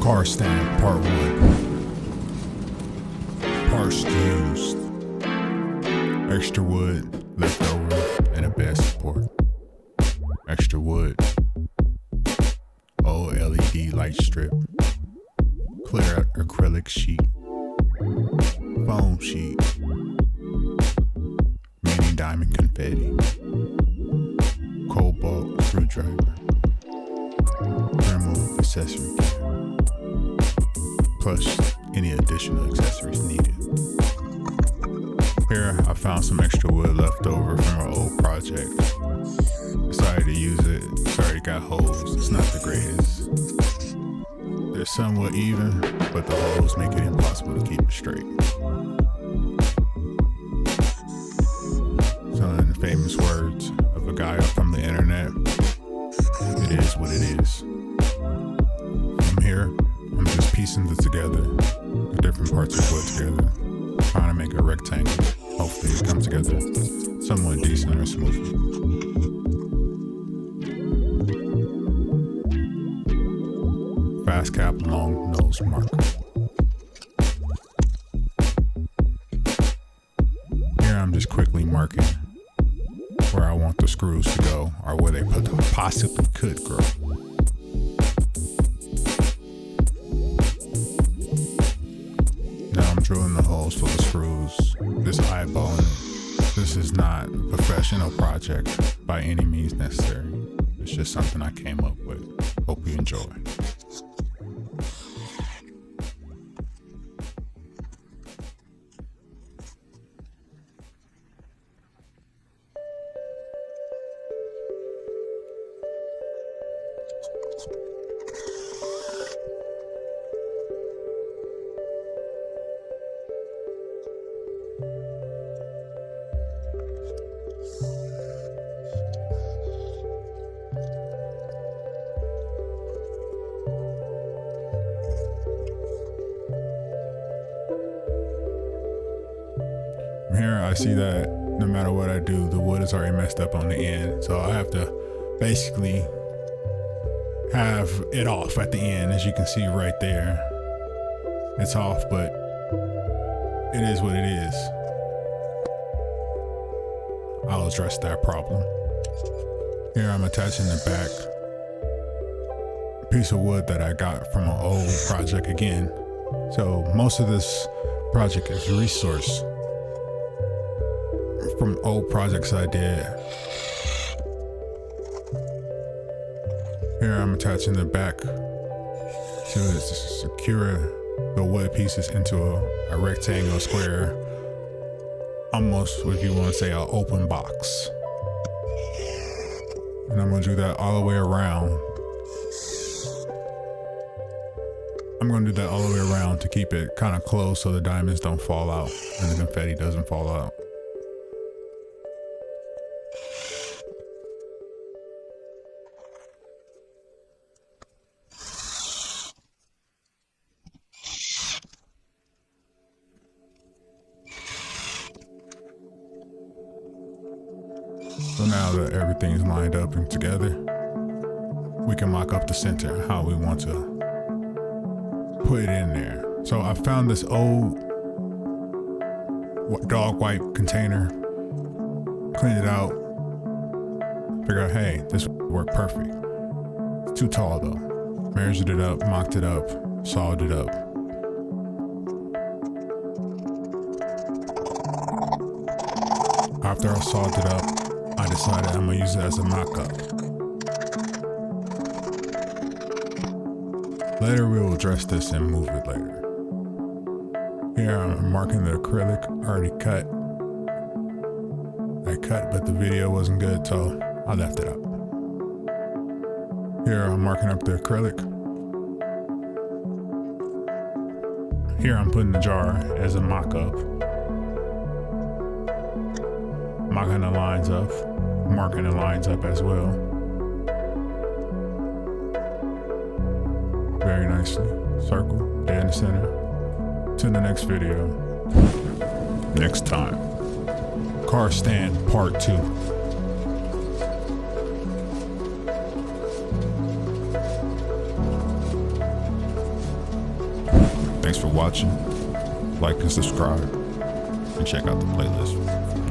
Car stand, part 1. Parts used. Extra wood left over and a bed support. Extra wood. Old LED light strip. Clear acrylic sheet. Foam sheet. Mini diamond confetti. Cobalt screwdriver. Thermal accessory kit. Plus any additional accessories needed. Here I found some extra wood left over from our old project. Decided to use it. It's already got holes. It's not the greatest. They're somewhat even, but the holes make it impossible to keep it straight. So in the famous words of a guy up from the internet, it is what it is. From here, I'm just piecing it together, the different parts of wood together, trying to make a rectangle. Hopefully it comes together somewhat decent or smoothly. Fast cap, long nose marker. Here I'm just quickly marking where I want the screws to go, or where they possibly could grow. Now I'm drilling the holes for the screws, just eyeballing it. This is not a professional project by any means necessary. It's just something I came up with. Hope you enjoy. Here I see that no matter what I do, the wood is already messed up on the end, so I have to basically have it off at the end. As you can see right there, it's off, but it is what it is. I'll address that problem. Here I'm attaching the back piece of wood that I got from an old project again. So most of this project is resource from old projects I did. Here I'm attaching the back to secure the wood pieces into a rectangle square, almost if you want to say an open box. And I'm going to do that all the way around. I'm going to do that all the way around to keep it kind of close so the diamonds don't fall out and the confetti doesn't fall out. So now that everything's lined up and together, we can mock up the center, how we want to put it in there. So I found this old dog wipe container, cleaned it out, figured out, hey, this would work perfect. It's too tall though. Measured it up, mocked it up, sawed it up. After I sawed it up, I decided I'm gonna use it as a mock-up. Later we will address this and move it later. Here I'm marking the acrylic already cut. I cut, but the video wasn't good, so I left it up. Here I'm marking up the acrylic. Here I'm putting the jar as a mock-up. Mocking the lines up, marking the lines up as well. Very nicely. Circle, dead in the center. To the next video. Next time. Car stand part 2. Thanks for watching. Like and subscribe. And check out the playlist.